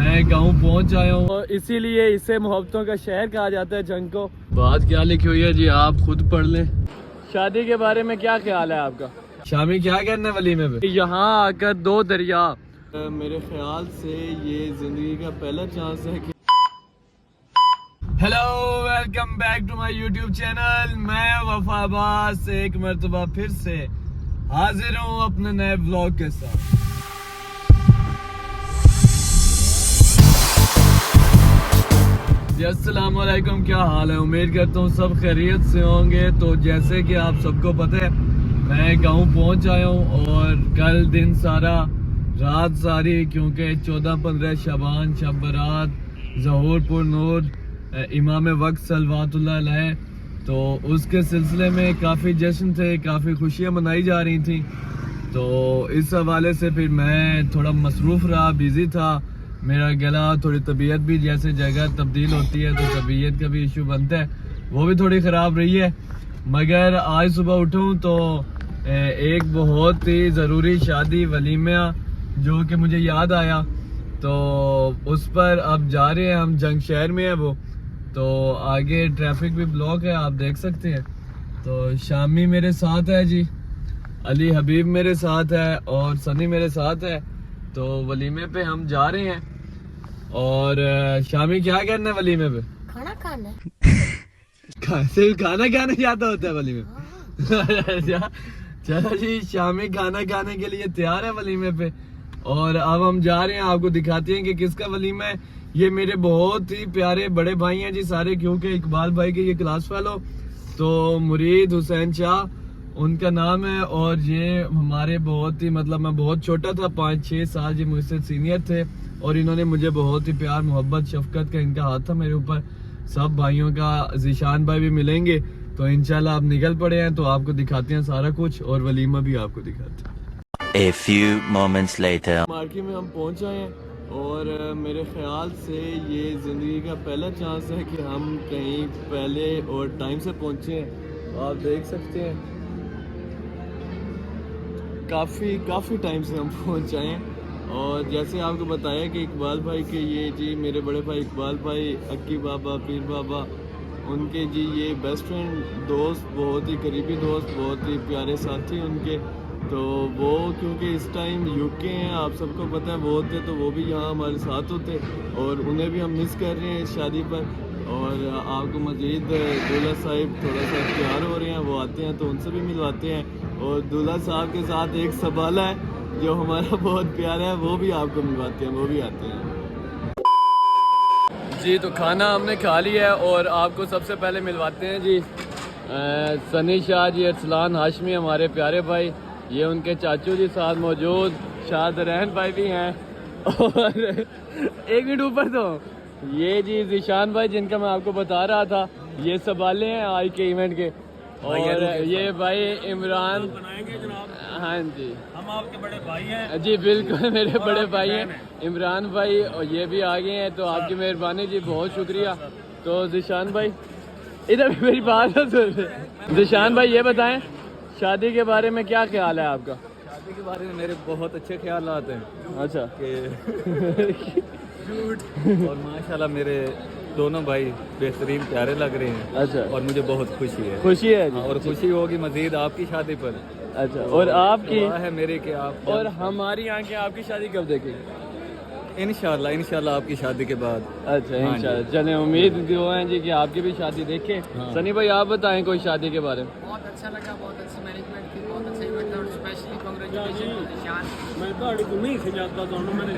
मैं गाँव पहुंच आया हूँ और इसीलिए इसे मोहब्बतों का शहर कहा जाता है जंग को। बात क्या लिखी हुई है जी, आप खुद पढ़ लें। शादी के बारे में क्या ख्याल है आपका? शामी क्या करना है वलीमे पे? यहाँ आकर दो दरिया। मेरे ख्याल से ये जिंदगी का पहला चांस है कि hello welcome back to my YouTube channel. मैं वफा अब्बास एक मरतबा फिर से हाजिर हूँ अपने नए ब्लॉग के साथ। जी अस्सलाम वालेकुम, क्या हाल है? उम्मीद करता हूँ सब खैरियत से होंगे। तो जैसे कि आप सबको पता है मैं गाँव पहुँच आया हूँ और कल दिन सारा रात सारी, क्योंकि 14-15 शबान शब बरात ज़हूर पुर नूर इमाम वक्त सल्लल्लाहु अलैहि, तो उसके सिलसिले में काफ़ी जश्न थे, काफ़ी खुशियाँ मनाई जा रही थी। तो इस हवाले से फिर मैं थोड़ा मसरूफ़ रहा, बिज़ी था। मेरा गला, थोड़ी तबीयत भी, जैसे जगह तब्दील होती है तो तबीयत का भी इशू बनता है, वो भी थोड़ी ख़राब रही है। मगर आज सुबह उठूँ तो एक बहुत ही ज़रूरी शादी वलीमा जो कि मुझे याद आया, तो उस पर अब जा रहे हैं हम। जंग शहर में है वो, तो आगे ट्रैफिक भी ब्लॉक है, आप देख सकते हैं। तो शामी मेरे साथ है जी, अली हबीब मेरे साथ है और सनी मेरे साथ है। तो वलीमे पे हम जा रहे हैं। और शामी क्या करना है वलीमे पे? खाना खाना। खाना खाने जाता होता है वलीमे पे? चलो जी, शामी खाना खाने के लिए तैयार है वलीमे पे। और अब हम जा रहे हैं, आपको दिखाते हैं कि किसका वलीमा है। ये मेरे बहुत ही प्यारे बड़े भाई हैं जी सारे, क्योंकि इकबाल भाई के ये क्लास फेलो, तो मुरीद हुसैन शाह उनका नाम है। और ये हमारे बहुत ही, मतलब मैं बहुत छोटा था, 5-6 साल जी मुझसे सीनियर थे, और इन्होंने मुझे बहुत ही प्यार मोहब्बत शफकत का इनका हाथ था मेरे ऊपर। सब भाइयों का ज़ीशान भाई भी मिलेंगे, तो इंशाल्लाह आप निकल पड़े हैं, तो आपको दिखाते हैं सारा कुछ और वलीमा भी आपको दिखाते हैं। A few moments later. Market में हम पहुंच आए हैं और मेरे ख्याल से ये ज़िंदगी का पहला चांस है कि हम कहीं पहले और टाइम से पहुंचे। आप देख सकते हैं काफ़ी टाइम से हम पहुंच आए हैं। और जैसे आपको बताया कि इकबाल भाई के ये जी मेरे बड़े भाई इकबाल भाई, अक्की बाबा, पीर बाबा, उनके जी ये बेस्ट फ्रेंड दोस्त, बहुत ही करीबी दोस्त, बहुत ही प्यारे साथी उनके। तो वो क्योंकि इस टाइम यूके हैं, आप सबको पता है, वो होते तो वो भी यहाँ हमारे साथ होते, और उन्हें भी हम मिस कर रहे हैं इस शादी पर। और आपको मजीद दूल्हा साहिब थोड़ा सा तैयार हो रहे हैं, वो आते हैं तो उनसे भी मिलवाते हैं। और दूल्हा साहब के साथ एक सबाला है जो हमारा बहुत प्यारा है, वो भी आपको मिलवाते हैं, वो भी आते हैं जी। तो खाना हमने खा लिया है और आपको सबसे पहले मिलवाते हैं जी सनी शाह जी, अरसलान हाशमी हमारे प्यारे भाई, ये उनके चाचू जी साथ मौजूद, शाहदरैन भाई भी हैं। और एक मिनट ऊपर तो ये जी ज़ीशान भाई जिनका मैं आपको बता रहा था, ये सबाले हैं आज के इवेंट के। और ये भाई इमरान, हाँ जी हम आपके बड़े भाई हैं जी, बिल्कुल मेरे बड़े भाई हैं इमरान भाई, और ये भी आ गए हैं। तो आपकी मेहरबानी जी, बहुत शुक्रिया। तो ज़ीशान भाई इधर मेरी बात है सुन। ज़ीशान भाई ये बताएं, शादी के बारे में क्या ख्याल है आपका? शादी के बारे में मेरे बहुत अच्छे ख्याल आते हैं। अच्छा कि और माशाल्लाह मेरे दोनों भाई बेहतरीन प्यारे लग रहे हैं। अच्छा, और मुझे बहुत खुशी है। खुशी है जी। और खुशी होगी मजीद आपकी शादी पर। अच्छा, और आपकी दुआ है मेरे कि आप, और हमारी आंखें आपकी शादी कब देखेंगे? इंशाल्लाह आपकी शादी के बाद। अच्छा हाँ इंशाल्लाह, चले उम्मीद दुआ है जी कि आपकी भी शादी देखें। हाँ। सनी भाई आप बताएं कोई शादी के बारे में। बहुत अच्छा लगा, बहुत अच्छी मैनेजमेंट थी, बहुत अच्छा इवेंट था, और स्पेशली कांग्रेचुलेशन टू निशान। मैं तो नहीं समझाता दोनों मैंने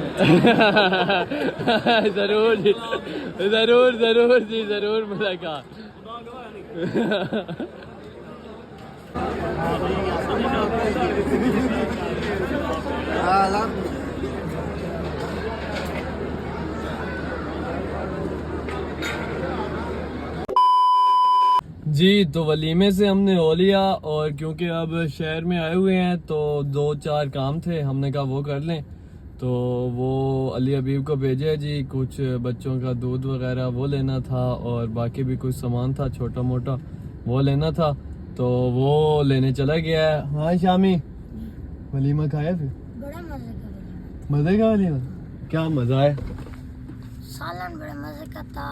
जरूर जी, जरूर जी, जरूर मुलाकात। जी तो वलीमे से हमने हो लिया, और क्योंकि अब शहर में आए हुए हैं तो 2-4 काम थे, हमने कहा वो कर लें। तो वो अली हबीब को भेजे जी, कुछ बच्चों का दूध वगैरह वो लेना था, और बाकी भी कुछ सामान था छोटा मोटा वो लेना था, तो वो लेने चला गया है। हाँ शामी, वलीमा खाया फिर? बड़ा मजा का मजे का वलीमा? क्या मजा है? सालन बड़े मजे का था।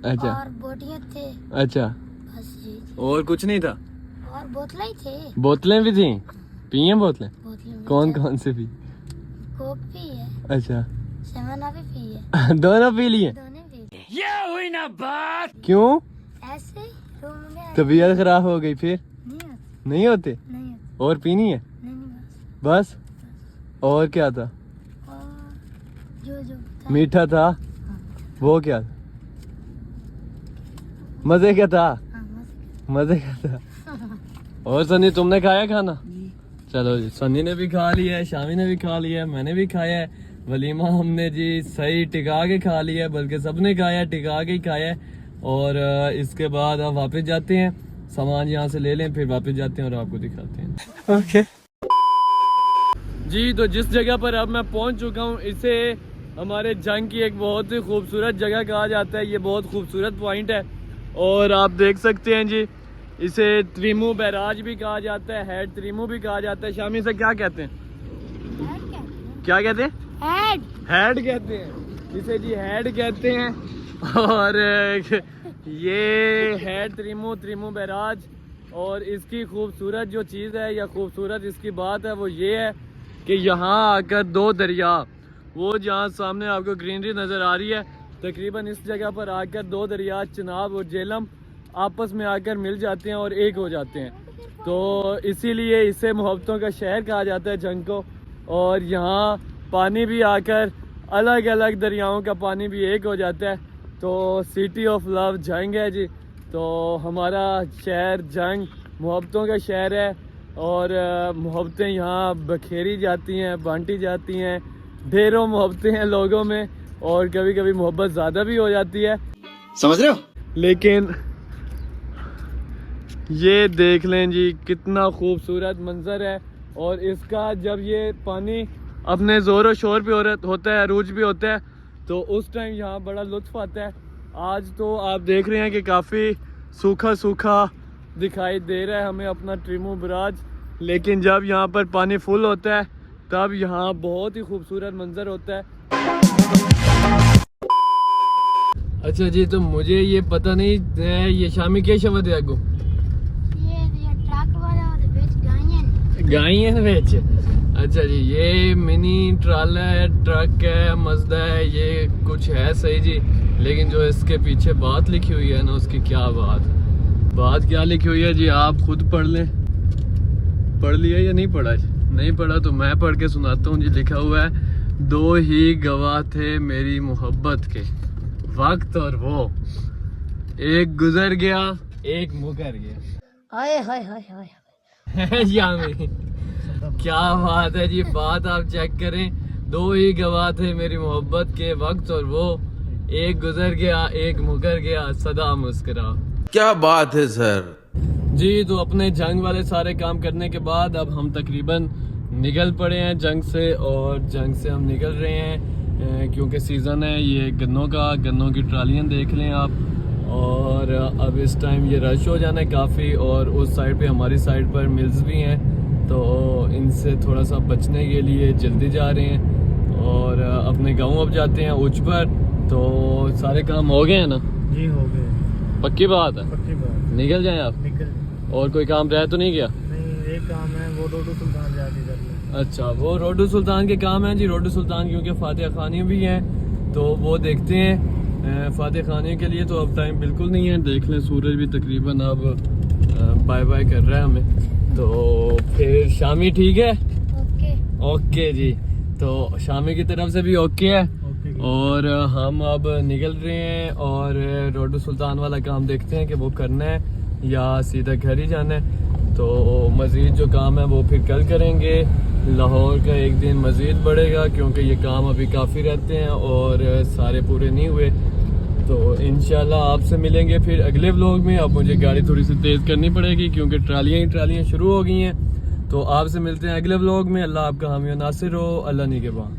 अच्छा। और बोटियां थे। अच्छा, बस जी। और कुछ नहीं था? और बोतलें ही थे। बोतलें भी थी? पी हैं बोतलें? बोतलें भी कौन थे। कौन से पी? कोक भी है, अच्छा। सेवन भी पी है। दोनों पी लिए? दोनों पी। क्यों? ऐसे रूम में तबीयत खराब हो गई फिर? नहीं होते। नहीं होते? नहीं होते। और पीनी है? नहीं बस। बस? और क्या था? और जो था। मीठा था? वो क्या था? मजे क्या था? हाँ, मजे क्या था? और सनी तुमने खाया खाना? चलो जी, सनी ने भी खा लिया है, शामी ने भी खा लिया है, मैंने भी खाया है। वलीमा हमने जी सही टिका के खा लिया है, बल्कि सबने खाया है, टिका के ही खाया है। और इसके बाद अब वापस जाते हैं, सामान यहाँ से ले लें, फिर वापस जाते हैं और आपको दिखाते हैं। ओके जी, तो जिस जगह पर अब मैं पहुँच चुका हूँ, इसे हमारे जंग की एक बहुत ही खूबसूरत जगह कहा जाता है। ये बहुत खूबसूरत पॉइंट है और आप देख सकते हैं जी, इसे त्रिमू बैराज भी कहा जाता है, हेड त्रिमू भी कहा जाता है। शामी से क्या कहते हैं? क्या कहते हैं? हेड। हेड कहते हैं इसे जी, हेड कहते हैं। और ये हेड त्रिमू बैराज। और इसकी खूबसूरत जो चीज़ है या खूबसूरत इसकी बात है वो ये है कि यहाँ आकर दो दरिया, वो जहाँ सामने आपको ग्रीनरी नज़र आ रही है, तकरीबन इस जगह पर आकर दो दरिया चिनाब और झेलम आपस में आकर मिल जाते हैं और एक हो जाते हैं। तो इसीलिए इसे मोहब्बतों का शहर कहा जाता है जंग को। और यहाँ पानी भी आकर अलग अलग दरियाओं का पानी भी एक हो जाता है। तो सिटी ऑफ लव जंग है जी। तो हमारा शहर जंग मोहब्बतों का शहर है और मोहब्बतें यहाँ बखेरी जाती हैं, बांटी जाती हैं। ढेरों मोहब्बतें हैं लोगों में और कभी कभी मोहब्बत ज़्यादा भी हो जाती है, समझ रहे हो? लेकिन ये देख लें जी, कितना खूबसूरत मंजर है। और इसका जब ये पानी अपने ज़ोर शोर पे होता है, अरूज भी होता है, तो उस टाइम यहाँ बड़ा लुत्फ़ आता है। आज तो आप देख रहे हैं कि काफ़ी सूखा सूखा दिखाई दे रहा है हमें अपना त्रिमू बैराज, लेकिन जब यहाँ पर पानी फुल होता है तब यहाँ बहुत ही खूबसूरत मंजर होता है। अच्छा जी, तो मुझे ये पता नहीं है, ये शामी क्या शब्द है आपको? ये ट्रक वाला और बेच गायन। गायन बेच। अच्छा जी, ये मिनी ट्राला है, ट्रक है, मजदा है, ये कुछ है सही जी। लेकिन जो इसके पीछे बात लिखी हुई है ना, उसकी क्या बात क्या लिखी हुई है जी, आप खुद पढ़ लें। पढ़ लिया या नहीं पढ़ा? नहीं पढ़ा तो मैं पढ़ के सुनाता हूँ जी। लिखा हुआ है, दो ही गवाह थे मेरी मोहब्बत के, वक्त और वो, एक गुजर गया एक मुकर गया। हाय हाय हाय हाय। शामी क्या बात है जी, बात आप चेक करें। दो ही गवाह थे मेरी मोहब्बत के, वक्त और वो, एक गुजर गया एक मुकर गया, सदा मुस्कुरा। क्या बात है सर। जी, तो अपने जंग वाले सारे काम करने के बाद अब हम तकरीबन निकल पड़े हैं जंग से। और जंग से हम निकल रहे हैं क्योंकि सीज़न है ये गन्नों का, गन्नों की ट्रालियाँ देख लें आप। और अब इस टाइम ये रश हो जाना है काफ़ी। और उस साइड पे हमारी साइड पर मिल्स भी हैं, तो इनसे थोड़ा सा बचने के लिए जल्दी जा रहे हैं और अपने गाँव अब जाते हैं उच्च पर। तो सारे काम हो गए हैं ना जी? हो गए। पक्की बात है? पक्की बात। निकल जाएं आप? निकल। और कोई काम रह तो नहीं गया? नहीं, एक काम है, वो रोडू सुल्तान जाके करना। अच्छा, वो रोडू सुल्तान के काम है जी। रोडू सुल्तान क्योंकि फातिहा खानी भी हैं, तो वो देखते हैं। फातिहा खानी के लिए तो अब टाइम बिल्कुल नहीं है। देख लें सूरज भी तकरीबन अब बाय बाय कर रहा है हमें। तो फिर शामी ठीक है? ओके। ओके जी, तो शामी की तरफ से भी ओके है। और हम अब निकल रहे हैं और रोडू सुल्तान वाला काम देखते हैं कि वो करना है या सीधा घर ही जाना है। तो मज़ीद जो काम है वो फिर कल करेंगे। लाहौर का एक दिन मज़ीद बढ़ेगा क्योंकि ये काम अभी काफ़ी रहते हैं और सारे पूरे नहीं हुए। तो इंशाल्लाह आपसे मिलेंगे फिर अगले व्लॉग में। अब मुझे गाड़ी थोड़ी सी तेज़ करनी पड़ेगी क्योंकि ट्रालियाँ शुरू हो गई हैं। तो आपसे मिलते हैं अगले व्लॉग में। अल्लाह आपका हामी नासिर हो। अल्लाह निगहबान।